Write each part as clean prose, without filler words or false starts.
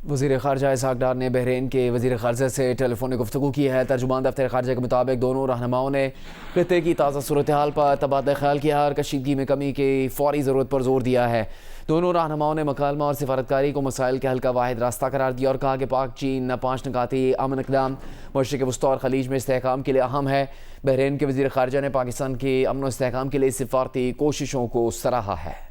وزیر خارجہ اسحاق ڈار نے بحرین کے وزیر خارجہ سے ٹیلی فونک گفتگو کی ہے۔ ترجمان دفتر خارجہ کے مطابق دونوں رہنماؤں نے خطے کی تازہ صورتحال پر تبادلہ خیال کیا اور کشیدگی میں کمی کی فوری ضرورت پر زور دیا ہے۔ دونوں رہنماؤں نے مکالمہ اور سفارتکاری کو مسائل کے حل کا واحد راستہ قرار دیا اور کہا کہ پاک چین 5 نکاتی امن اقدام مشرق وسطی اور خلیج میں استحکام کے لیے اہم ہے۔ بحرین کے وزیر خارجہ نے پاکستان کی امن و استحکام کے لیے سفارتی کوششوں کو سراہا ہے۔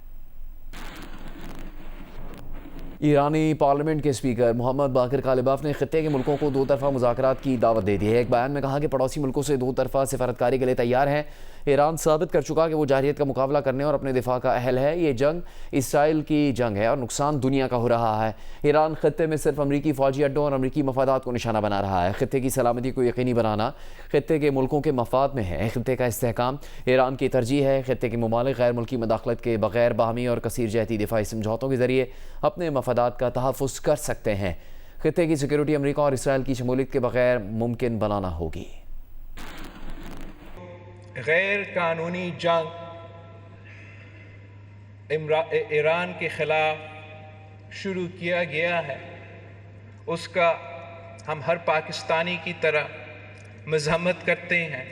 ایرانی پارلیمنٹ کے اسپیکر محمد باقر کالباف نے خطے کے ملکوں کو 2 طرفہ مذاکرات کی دعوت دے دی ہے۔ ایک بیان میں کہا کہ پڑوسی ملکوں سے 2 طرفہ سفارتکاری کے لیے تیار ہے۔ ایران ثابت کر چکا کہ وہ جارحیت کا مقابلہ کرنے اور اپنے دفاع کا اہل ہے۔ یہ جنگ اسرائیل کی جنگ ہے اور نقصان دنیا کا ہو رہا ہے۔ ایران خطے میں صرف امریکی فوجی اڈوں اور امریکی مفادات کو نشانہ بنا رہا ہے۔ خطے کی سلامتی کو یقینی بنانا خطے کے ملکوں کے مفاد میں ہے۔ خطے کا استحکام ایران کی ترجیح ہے۔ خطے کے ممالک غیر ملکی مداخلت کے بغیر باہمی اور کثیر جہتی دفاعی سمجھوتوں کے ذریعے اپنے مفادات کا تحفظ کر سکتے ہیں۔ خطے کی سیکیورٹی امریکہ اور اسرائیل کی شمولیت کے بغیر ممکن بنانا ہوگی۔ غیر قانونی جنگ ایران کے خلاف شروع کیا گیا ہے، اس کا ہم ہر پاکستانی کی طرح مذمت کرتے ہیں۔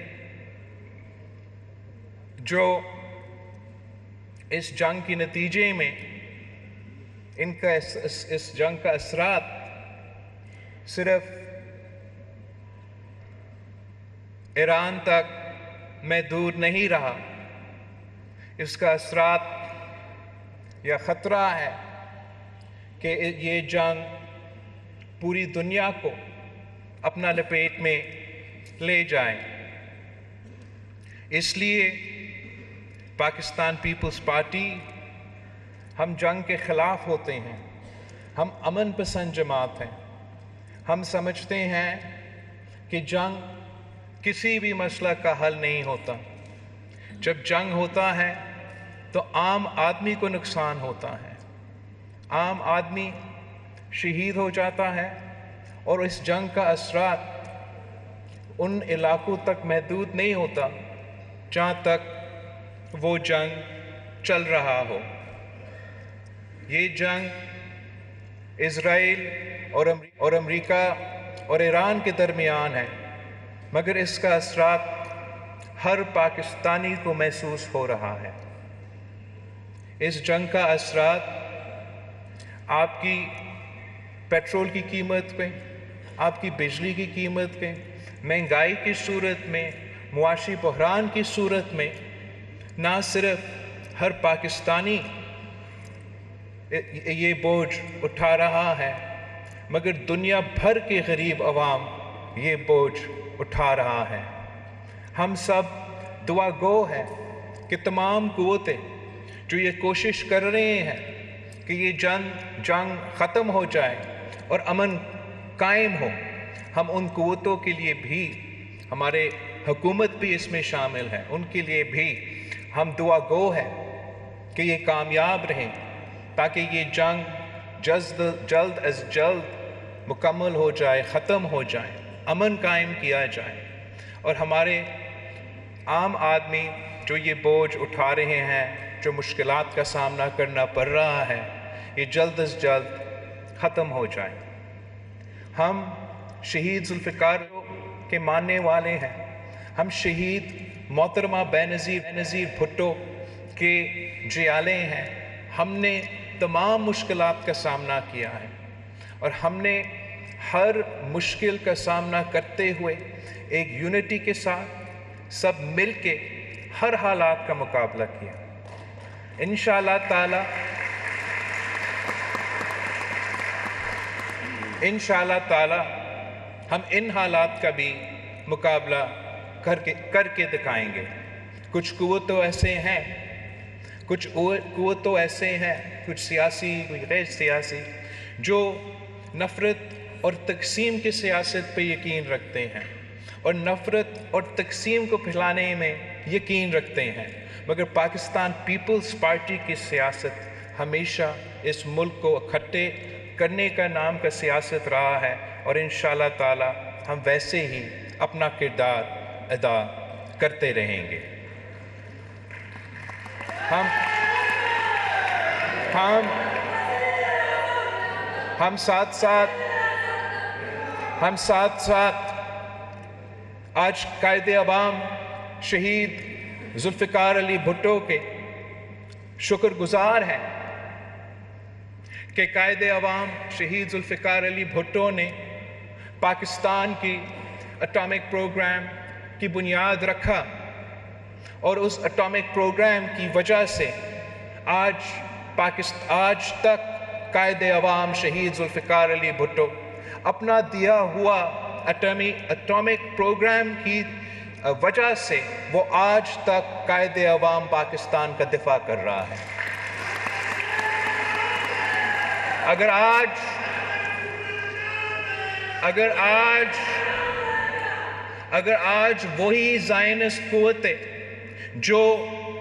جو اس جنگ کے نتیجے میں اس جنگ کا اثرات صرف ایران تک محدود نہیں رہا، اس کا اثرات یا خطرہ ہے کہ یہ جنگ پوری دنیا کو اپنا لپیٹ میں لے جائے۔ اس لیے پاکستان پیپلز پارٹی ہم جنگ کے خلاف ہوتے ہیں، ہم امن پسند جماعت ہیں۔ ہم سمجھتے ہیں کہ جنگ کسی بھی مسئلہ کا حل نہیں ہوتا۔ جب جنگ ہوتا ہے تو عام آدمی کو نقصان ہوتا ہے، عام آدمی شہید ہو جاتا ہے، اور اس جنگ کا اثرات ان علاقوں تک محدود نہیں ہوتا جہاں تک وہ جنگ چل رہا ہو۔ یہ جنگ اسرائیل اور امریکہ اور ایران کے درمیان ہے، مگر اس کا اثرات ہر پاکستانی کو محسوس ہو رہا ہے۔ اس جنگ کا اثرات آپ کی پیٹرول کی قیمت پہ، آپ کی بجلی کی قیمت پہ، مہنگائی کی صورت میں، معاشی بحران کی صورت میں نہ صرف ہر پاکستانی یہ بوجھ اٹھا رہا ہے، مگر دنیا بھر کے غریب عوام یہ بوجھ اٹھا رہا ہے۔ ہم سب دعا گو ہیں کہ تمام قوتیں جو یہ کوشش کر رہے ہیں کہ یہ جنگ ختم ہو جائے اور امن قائم ہو، ہم ان قوتوں کے لیے بھی، ہمارے حکومت بھی اس میں شامل ہے، ان کے لیے بھی ہم دعا گو ہیں کہ یہ کامیاب رہیں، تاکہ یہ جنگ جلد از جلد مکمل ہو جائے، ختم ہو جائے، امن قائم کیا جائے، اور ہمارے عام آدمی جو یہ بوجھ اٹھا رہے ہیں، جو مشکلات کا سامنا کرنا پڑ رہا ہے، یہ جلد از جلد ختم ہو جائے۔ ہم شہید ذوالفقار کے ماننے والے ہیں، ہم شہید محترمہ بینظیر بھٹو کے جیالے ہیں۔ ہم نے تمام مشکلات کا سامنا کیا ہے، اور ہم نے ہر مشکل کا سامنا کرتے ہوئے ایک یونٹی کے ساتھ سب مل کے ہر حالات کا مقابلہ کیا۔ انشاءاللہ تعالی ہم ان حالات کا بھی مقابلہ کر کے دکھائیں گے۔ کچھ قوتوں ایسے ہیں، کچھ سیاسی، کچھ غیر سیاسی، جو نفرت اور تقسیم کی سیاست پہ یقین رکھتے ہیں اور نفرت اور تقسیم کو پھیلانے میں یقین رکھتے ہیں، مگر پاکستان پیپلز پارٹی کی سیاست ہمیشہ اس ملک کو اکٹھے کرنے کا نام کا سیاست رہا ہے، اور انشاءاللہ تعالی ہم ویسے ہی اپنا کردار ادا کرتے رہیں گے۔ ہم ساتھ ساتھ آج قائد عوام شہید ذوالفقار علی بھٹو کے شکر گزار ہیں کہ قائد عوام شہید ذوالفقار علی بھٹو نے پاکستان کی اٹامک پروگرام کی بنیاد رکھا، اور اس اٹامک پروگرام کی وجہ سے آج تک قائد عوام شہید ذوالفقار علی بھٹو اپنا دیا ہوا اٹامک پروگرام کی وجہ سے وہ آج تک قائد عوام پاکستان کا دفاع کر رہا ہے۔ اگر آج وہی زائنسٹ قوتیں جو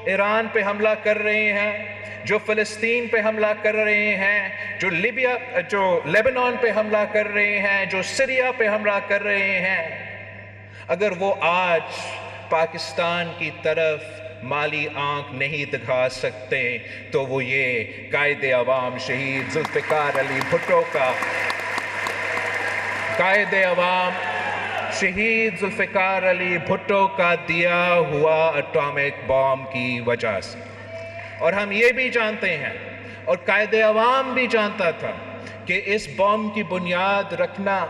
ایران پہ حملہ کر رہے ہیں، جو فلسطین پہ حملہ کر رہے ہیں، جو لیبنان پہ حملہ کر رہے ہیں، جو سیریا پہ حملہ کر رہے ہیں، اگر وہ آج پاکستان کی طرف مالی آنکھ نہیں دکھا سکتے تو وہ یہ قائد عوام شہید ذوالفقار علی بھٹو کا دیا ہوا اٹامک بام کی وجہ سے۔ اور ہم یہ بھی جانتے ہیں، اور قائد عوام بھی جانتا تھا، کہ اس بام کی بنیاد رکھنا،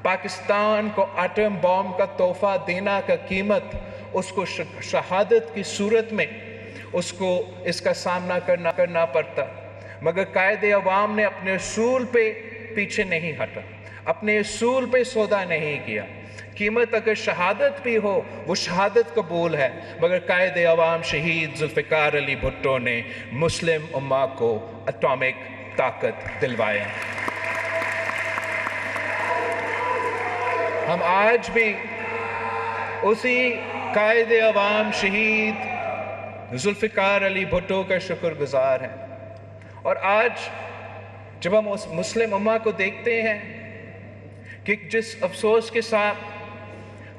پاکستان کو ایٹم بام کا تحفہ دینا کا قیمت اس کو شہادت کی صورت میں اس کا سامنا کرنا پڑتا، مگر قائد عوام نے اپنے اصول پہ پیچھے نہیں ہٹا، اپنے اصول پہ سودا نہیں کیا۔ قیمت اگر شہادت بھی ہو، وہ شہادت قبول ہے، مگر قائد عوام شہید ذوالفقار علی بھٹو نے مسلم امہ کو اٹامک طاقت دلوایا۔ ہم آج بھی اسی قائد عوام شہید ذوالفقار علی بھٹو کا شکر گزار ہیں، اور آج جب ہم اس مسلم امہ کو دیکھتے ہیں کہ جس افسوس کے ساتھ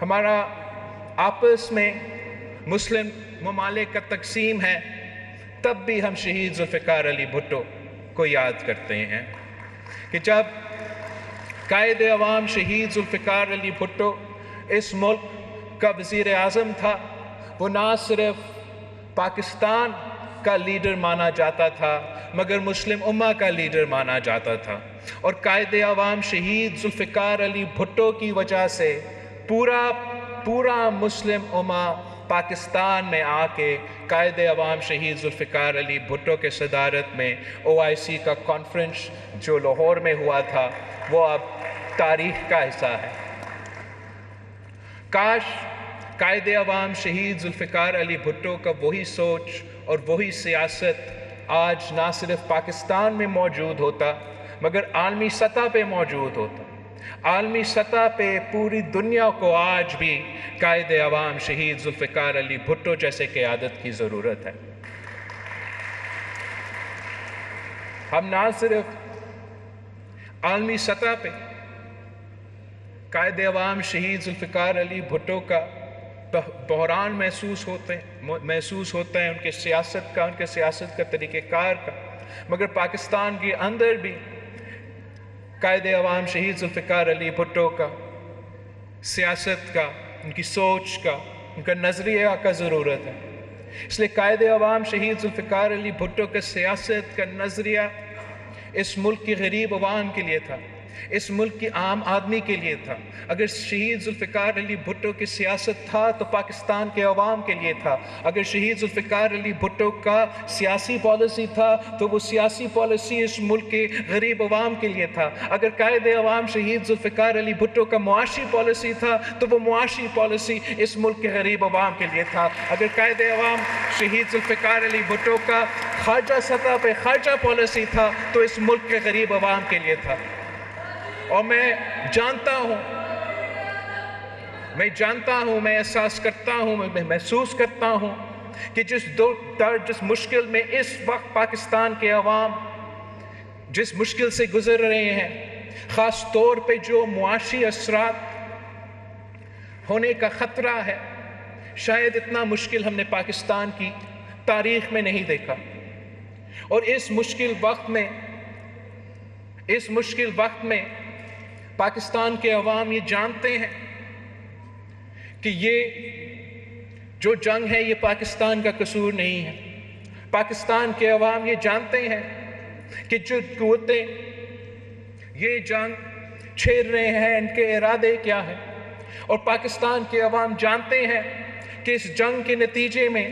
ہمارا آپس میں مسلم ممالک کا تقسیم ہے، تب بھی ہم شہید ذوالفقار علی بھٹو کو یاد کرتے ہیں کہ جب قائد عوام شہید ذوالفقار علی بھٹو اس ملک کا وزیر اعظم تھا، وہ نہ صرف پاکستان کا لیڈر مانا جاتا تھا مگر مسلم امہ کا لیڈر مانا جاتا تھا، اور قائد عوام شہید ذوالفقار علی بھٹو کی وجہ سے پورا مسلم امہ پاکستان میں آ کے قائد عوام شہید ذوالفقار علی بھٹو کے صدارت میں OIC کا کانفرنس جو لاہور میں ہوا تھا، وہ اب تاریخ کا حصہ ہے۔ کاش قائد عوام شہید ذوالفقار علی بھٹو کا وہی سوچ اور وہی سیاست آج نہ صرف پاکستان میں موجود ہوتا مگر عالمی سطح پہ موجود ہوتا۔ عالمی سطح پہ پوری دنیا کو آج بھی قائد عوام شہید ذوالفقار علی بھٹو جیسے قیادت کی ضرورت ہے۔ ہم نہ صرف عالمی سطح پہ قائد عوام شہید ذوالفقار علی بھٹو کا بحران محسوس ہوتا ہے ان کے سیاست کا طریقہ کار کا، مگر پاکستان کے اندر بھی قائد عوام شہید ذوالفقار علی بھٹو کا سیاست کا، ان کی سوچ کا، ان کا نظریہ کا ضرورت ہے۔ اس لیے قائد عوام شہید ذوالفقار علی بھٹو کا سیاست کا نظریہ اس ملک کی غریب عوام کے لیے تھا، اس ملک کی عام آدمی کے لیے تھا۔ اگر شہید ذوالفقار علی بھٹو کی سیاست تھا تو پاکستان کے عوام کے لیے تھا۔ اگر شہید ذوالفقار علی بھٹو کا سیاسی پالیسی تھا تو وہ سیاسی پالیسی اس ملک کے غریب عوام کے لیے تھا۔ اگر قائد عوام شہید ذوالفقار علی بھٹو کا معاشی پالیسی تھا تو وہ معاشی پالیسی اس ملک کے غریب عوام کے لیے تھا۔ اگر قائد عوام شہید ذوالفقار علی بھٹو کا خارجہ سطح پہ خارجہ پالیسی تھا تو اس ملک کے غریب عوام کے لیے تھا۔ اور میں جانتا ہوں، میں احساس کرتا ہوں، میں محسوس کرتا ہوں کہ جس مشکل میں اس وقت پاکستان کے عوام جس مشکل سے گزر رہے ہیں، خاص طور پہ جو معاشی اثرات ہونے کا خطرہ ہے، شاید اتنا مشکل ہم نے پاکستان کی تاریخ میں نہیں دیکھا۔ اور اس مشکل وقت میں اس مشکل وقت میں پاکستان کے عوام یہ جانتے ہیں کہ یہ جو جنگ ہے یہ پاکستان کا قصور نہیں ہے. پاکستان کے عوام یہ جانتے ہیں کہ جو قوتیں یہ جنگ چھیڑ رہے ہیں ان کے ارادے کیا ہیں، اور پاکستان کے عوام جانتے ہیں کہ اس جنگ کے نتیجے میں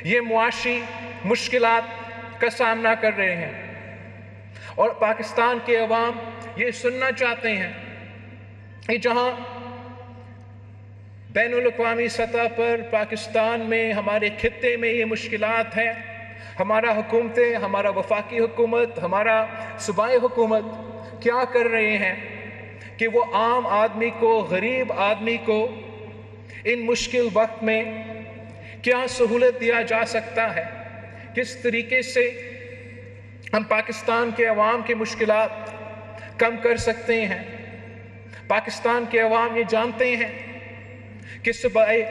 یہ معاشی مشکلات کا سامنا کر رہے ہیں. اور پاکستان کے عوام یہ سننا چاہتے ہیں کہ جہاں بین الاقوامی سطح پر پاکستان میں، ہمارے خطے میں یہ مشکلات ہیں، ہمارا حکومتیں، ہمارا وفاقی حکومت، ہمارا صوبائی حکومت کیا کر رہے ہیں کہ وہ عام آدمی کو، غریب آدمی کو ان مشکل وقت میں کیا سہولت دیا جا سکتا ہے، کس طریقے سے ہم پاکستان کے عوام کی مشکلات کم کر سکتے ہیں. پاکستان کے عوام یہ جانتے ہیں کہ صوبائی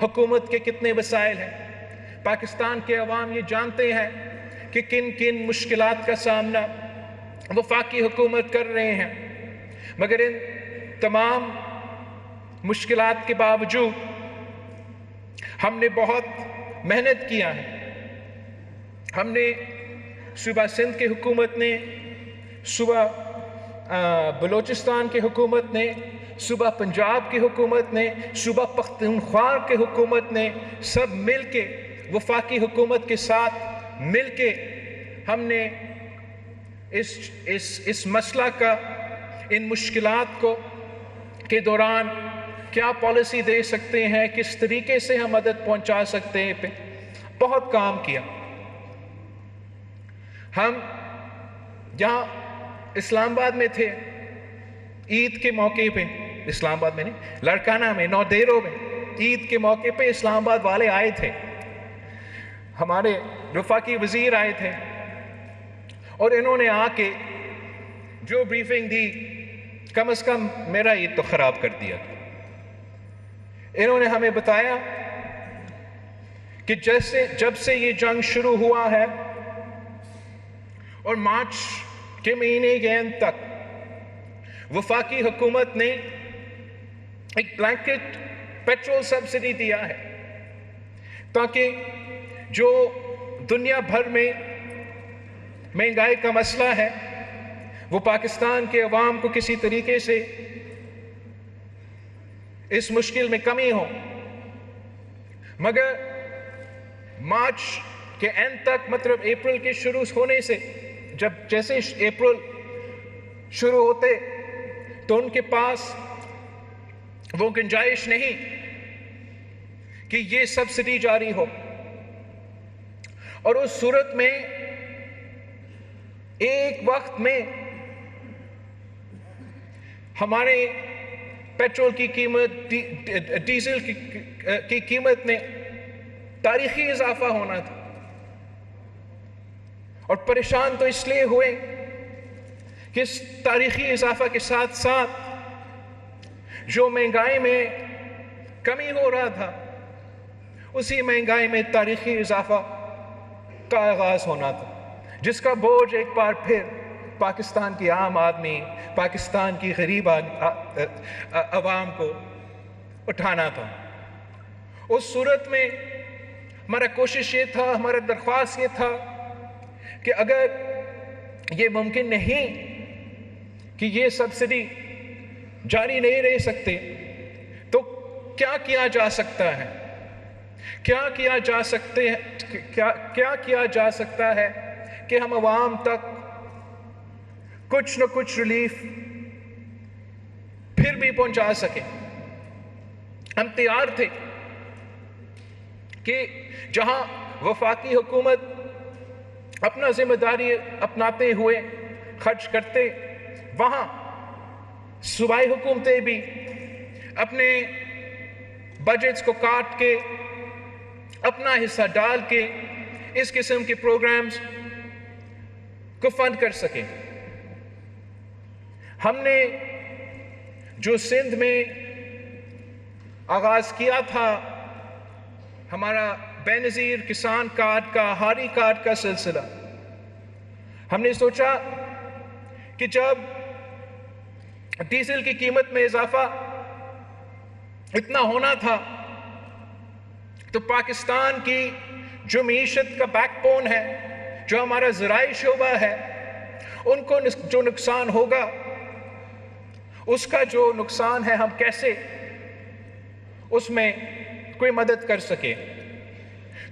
حکومت کے کتنے وسائل ہیں. پاکستان کے عوام یہ جانتے ہیں کہ کن کن مشکلات کا سامنا وفاقی حکومت کر رہے ہیں. مگر ان تمام مشکلات کے باوجود ہم نے بہت محنت کیا ہے. ہم نے صوبہ سندھ کی حکومت نے، صوبہ بلوچستان کی حکومت نے، صوبہ پنجاب کی حکومت نے، صوبہ پختونخوا کی حکومت نے، سب مل کے وفاقی حکومت کے ساتھ مل کے ہم نے اس مسئلہ کا، ان مشکلات کو کے دوران کیا پالیسی دے سکتے ہیں، کس طریقے سے ہم مدد پہنچا سکتے ہیں، پہ بہت کام کیا. ہم جہاں اسلام آباد میں تھے، عید کے موقع پہ، اسلام آباد میں نہیں، لڑکانہ میں، نودیرو میں عید کے موقع پہ اسلام آباد والے آئے تھے، ہمارے وفاقی وزیر آئے تھے، اور انہوں نے آ کے جو بریفنگ دی، کم از کم میرا عید تو خراب کر دیا. انہوں نے ہمیں بتایا کہ جب سے یہ جنگ شروع ہوا ہے اور مارچ کے مہینے کے اند تک وفاقی حکومت نے ایک بلینکٹ پیٹرول سبسڈی دیا ہے تاکہ جو دنیا بھر میں مہنگائی کا مسئلہ ہے وہ پاکستان کے عوام کو کسی طریقے سے اس مشکل میں کمی ہو. مگر مارچ کے اینڈ تک، مطلب اپریل کے شروع ہونے سے، جیسے اپریل شروع ہوتے تو ان کے پاس وہ گنجائش نہیں کہ یہ سبسڈی جاری ہو، اور اس صورت میں ایک وقت میں ہمارے پیٹرول کی قیمت، ڈیزل کی قیمت میں تاریخی اضافہ ہونا تھا. اور پریشان تو اس لیے ہوئے کہ اس تاریخی اضافہ کے ساتھ ساتھ جو مہنگائی میں کمی ہو رہا تھا، اسی مہنگائی میں تاریخی اضافہ کا آغاز ہونا تھا، جس کا بوجھ ایک بار پھر پاکستان کی عام آدمی، پاکستان کی غریب عوام کو اٹھانا تھا. اس صورت میں ہمارا کوشش یہ تھا، ہمارا درخواست یہ تھا کہ اگر یہ ممکن نہیں کہ یہ سبسڈی جاری نہیں رہ سکتے تو کیا کیا جا سکتا ہے، کیا کیا جا سکتا ہے کہ ہم عوام تک کچھ نہ کچھ ریلیف پھر بھی پہنچا سکیں. ہم تیار تھے کہ جہاں وفاقی حکومت اپنا ذمہ داری اپناتے ہوئے خرچ کرتے، وہاں صوبائی حکومتیں بھی اپنے بجٹس کو کاٹ کے، اپنا حصہ ڈال کے اس قسم کے پروگرامز کو فنڈ کر سکیں. ہم نے جو سندھ میں آغاز کیا تھا ہمارا بے نظیر کسان کارڈ کا، ہاری کارڈ کا سلسلہ، ہم نے سوچا کہ جب ڈیزل کی قیمت میں اضافہ اتنا ہونا تھا تو پاکستان کی جو معیشت کا بیک بون ہے، جو ہمارا زراعی شعبہ ہے، ان کو جو نقصان ہوگا، اس کا جو نقصان ہے ہم کیسے اس میں کوئی مدد کر سکے۔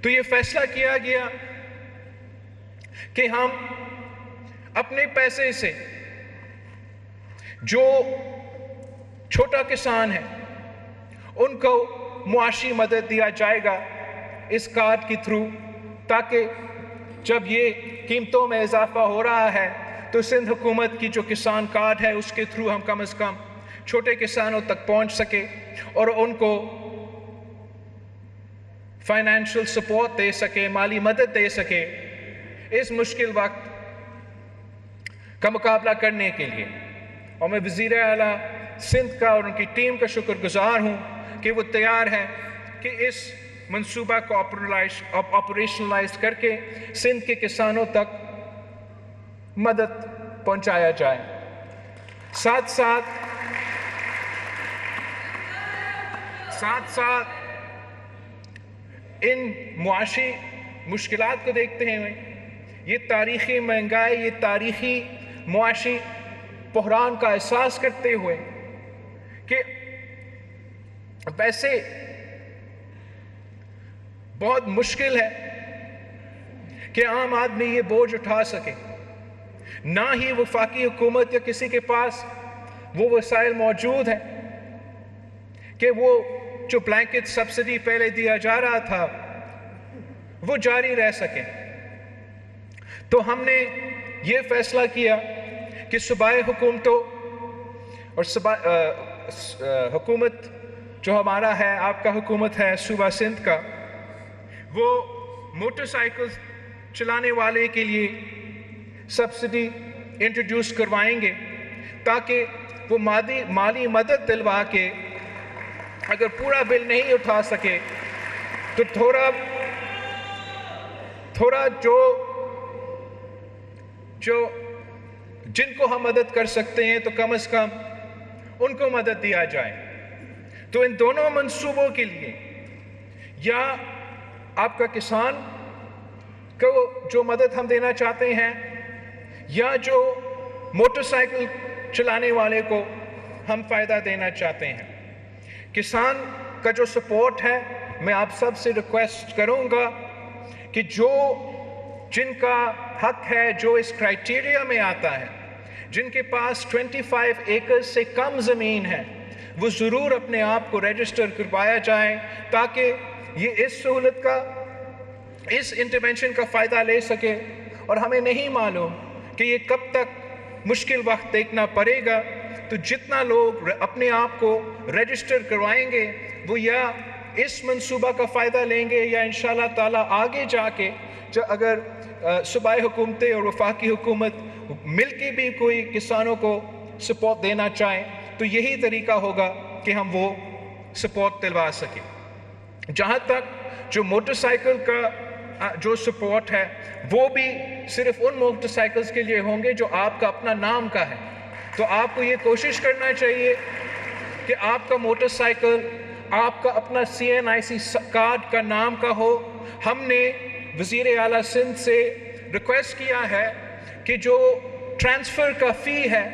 تو یہ فیصلہ کیا گیا کہ ہم اپنے پیسے سے جو چھوٹا کسان ہے ان کو معاشی مدد دیا جائے گا اس کارڈ کے تھرو، تاکہ جب یہ قیمتوں میں اضافہ ہو رہا ہے تو سندھ حکومت کی جو کسان کارڈ ہے اس کے تھرو ہم کم از کم چھوٹے کسانوں تک پہنچ سکے اور ان کو فائنینشیل سپورٹ دے سکے، مالی مدد دے سکے اس مشکل وقت کا مقابلہ کرنے کے لیے۔ اور میں وزیر اعلیٰ سندھ کا اور ان کی ٹیم کا شکر گزار ہوں کہ وہ تیار ہے کہ اس منصوبہ کو آپریشنلائز کر کے سندھ کے کسانوں تک مدد پہنچایا جائے۔ ساتھ ساتھ ان معاشی مشکلات کو دیکھتے ہوئے، یہ تاریخی مہنگائی، یہ تاریخی معاشی بحران کا احساس کرتے ہوئے کہ ویسے بہت مشکل ہے کہ عام آدمی یہ بوجھ اٹھا سکے، نہ ہی وفاقی حکومت یا کسی کے پاس وہ وسائل موجود ہیں کہ وہ جو بلینکٹ سبسڈی پہلے دیا جا رہا تھا وہ جاری رہ سکے۔ تو ہم نے یہ فیصلہ کیا کہ صوبائی حکومتوں اور حکومت جو ہمارا ہے، آپ کا حکومت ہے صوبہ سندھ کا، وہ موٹر سائیکل چلانے والے کے لیے سبسڈی انٹروڈیوس کروائیں گے، تاکہ وہ مالی مدد دلوا کے اگر پورا بل نہیں اٹھا سکے تو تھوڑا جو جن کو ہم مدد کر سکتے ہیں تو کم از کم ان کو مدد دیا جائے۔ تو ان دونوں منصوبوں کے لیے یا آپ کا کسان کو جو مدد ہم دینا چاہتے ہیں، یا جو موٹر سائیکل چلانے والے کو ہم فائدہ دینا چاہتے ہیں، کسان کا جو سپورٹ ہے، میں آپ سب سے ریکویسٹ کروں گا کہ جن کا حق ہے، جو اس کرائیٹیریا میں آتا ہے، جن کے پاس 25 ایکڑ سے کم زمین ہے، وہ ضرور اپنے آپ کو رجسٹر کروایا جائے، تاکہ یہ اس سہولت کا، اس انٹرونشن کا فائدہ لے سکے۔ اور ہمیں نہیں معلوم کہ یہ کب تک مشکل وقت دیکھنا پڑے گا، تو جتنا لوگ اپنے آپ کو رجسٹر کروائیں گے وہ یا اس منصوبہ کا فائدہ لیں گے، یا انشاءاللہ تعالیٰ آگے جا کے اگر صوبائی حکومتیں اور وفاقی حکومت مل کے بھی کوئی کسانوں کو سپورٹ دینا چاہیں تو یہی طریقہ ہوگا کہ ہم وہ سپورٹ دلوا سکیں۔ جہاں تک جو موٹر سائیکل کا جو سپورٹ ہے، وہ بھی صرف ان موٹر سائیکلز کے لیے ہوں گے جو آپ کا اپنا نام کا ہے۔ تو آپ کو یہ کوشش کرنا چاہیے کہ آپ کا موٹر سائیکل آپ کا اپنا CNIC کارڈ کا نام کا ہو۔ ہم نے وزیر اعلیٰ سندھ سے ریکویسٹ کیا ہے کہ جو ٹرانسفر کا فی ہے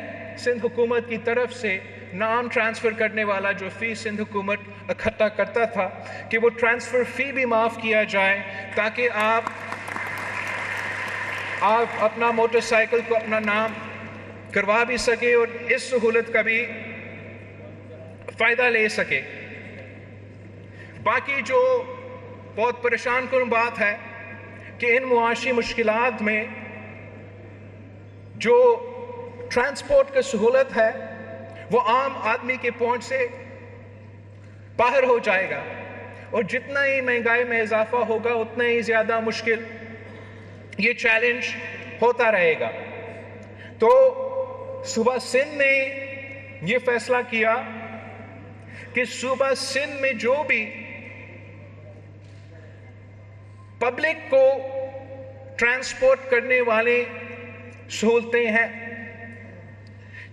سندھ حکومت کی طرف سے، نام ٹرانسفر کرنے والا جو فی سندھ حکومت اکٹھا کرتا تھا، کہ وہ ٹرانسفر فی بھی معاف کیا جائے، تاکہ آپ اپنا موٹر سائیکل کو اپنا نام کروا بھی سکے اور اس سہولت کا بھی فائدہ لے سکے۔ باقی جو بہت پریشان کن بات ہے کہ ان معاشی مشکلات میں جو ٹرانسپورٹ کا سہولت ہے وہ عام آدمی کے پہنچ سے باہر ہو جائے گا، اور جتنا ہی مہنگائی میں اضافہ ہوگا اتنا ہی زیادہ مشکل یہ چیلنج ہوتا رہے گا۔ تو صوبہ سندھ نے یہ فیصلہ کیا کہ صوبہ سندھ میں جو بھی پبلک کو ٹرانسپورٹ کرنے والے سہولتیں ہیں